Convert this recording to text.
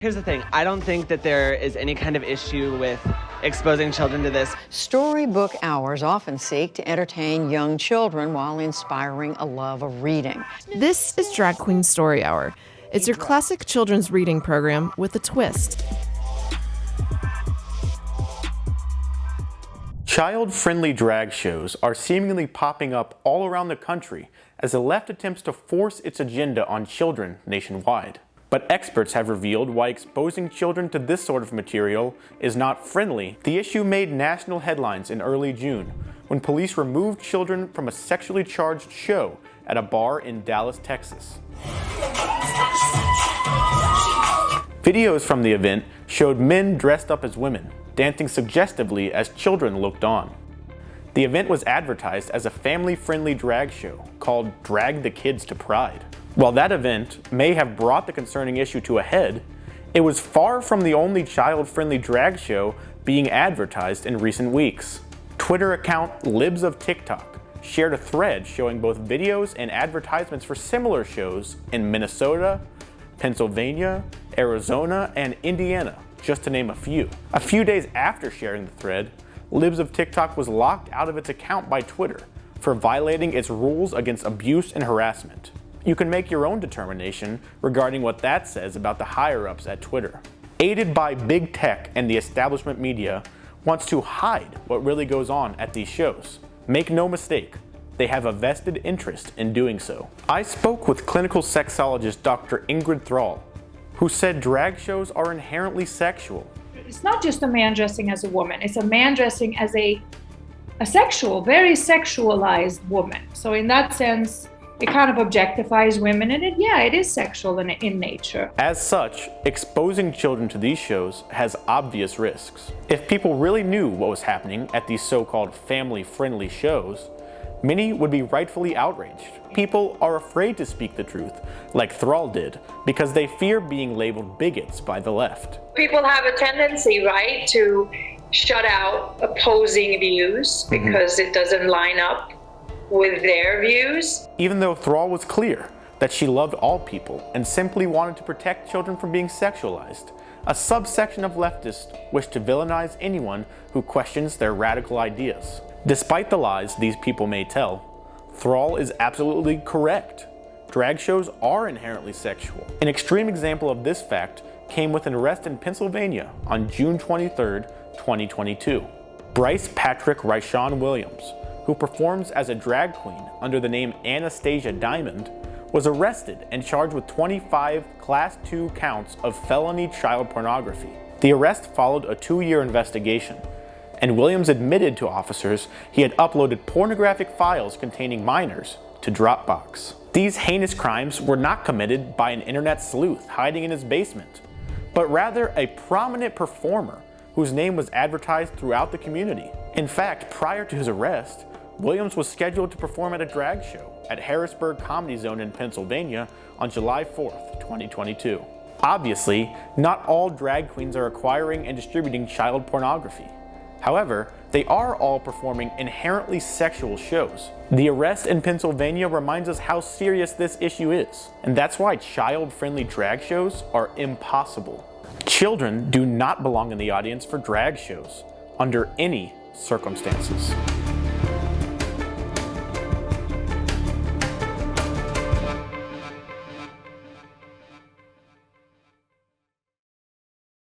Here's the thing, I don't think that there is any kind of issue with exposing children to this. Storybook hours often seek to entertain young children while inspiring a love of reading. This is Drag Queen Story Hour. It's your classic children's reading program with a twist. Child-friendly drag shows are seemingly popping up all around the country as the left attempts to force its agenda on children nationwide. But experts have revealed why exposing children to this sort of material is not friendly. The issue made national headlines in early June when police removed children from a sexually charged show at a bar in Dallas, Texas. Videos from the event showed men dressed up as women, dancing suggestively as children looked on. The event was advertised as a family-friendly drag show called Drag the Kids to Pride. While that event may have brought the concerning issue to a head, it was far from the only child-friendly drag show being advertised in recent weeks. Twitter account Libs of Tik Tok shared a thread showing both videos and advertisements for similar shows in Minnesota, Pennsylvania, Arizona, and Indiana, just to name a few. A few days after sharing the thread, Libs of Tik Tok was locked out of its account by Twitter for violating its rules against abuse and harassment. You can make your own determination regarding what that says about the higher-ups at Twitter. Aided by big tech and the establishment media, wants to hide what really goes on at these shows. Make no mistake, they have a vested interest in doing so. I spoke with clinical sexologist Dr. Ingrid Thrall, who said drag shows are inherently sexual. It's not just a man dressing as a woman, it's a man dressing as a sexual, very sexualized woman. So in that sense, it kind of objectifies women, and it is sexual in nature. As such, exposing children to these shows has obvious risks. If people really knew what was happening at these so-called family-friendly shows, many would be rightfully outraged. People are afraid to speak the truth, like Thrall did, because they fear being labeled bigots by the left. People have a tendency, right, to shut out opposing views because it doesn't line up with their views. Even though Thrall was clear that she loved all people and simply wanted to protect children from being sexualized, a subsection of leftists wish to villainize anyone who questions their radical ideas. Despite the lies these people may tell, Thrall is absolutely correct. Drag shows are inherently sexual. An extreme example of this fact came with an arrest in Pennsylvania on June 23, 2022. Bryce Patrick Ryshawn Williams, who performs as a drag queen under the name Anastasia Diamond, was arrested and charged with 25 Class 2 counts of felony child pornography. The arrest followed a 2-year investigation, and Williams admitted to officers he had uploaded pornographic files containing minors to Dropbox. These heinous crimes were not committed by an internet sleuth hiding in his basement, but rather a prominent performer whose name was advertised throughout the community. In fact, prior to his arrest, Williams was scheduled to perform at a drag show at Harrisburg Comedy Zone in Pennsylvania on July 4th, 2022. Obviously, not all drag queens are acquiring and distributing child pornography. However, they are all performing inherently sexual shows. The arrest in Pennsylvania reminds us how serious this issue is, and that's why child-friendly drag shows are impossible. Children do not belong in the audience for drag shows, under any circumstances.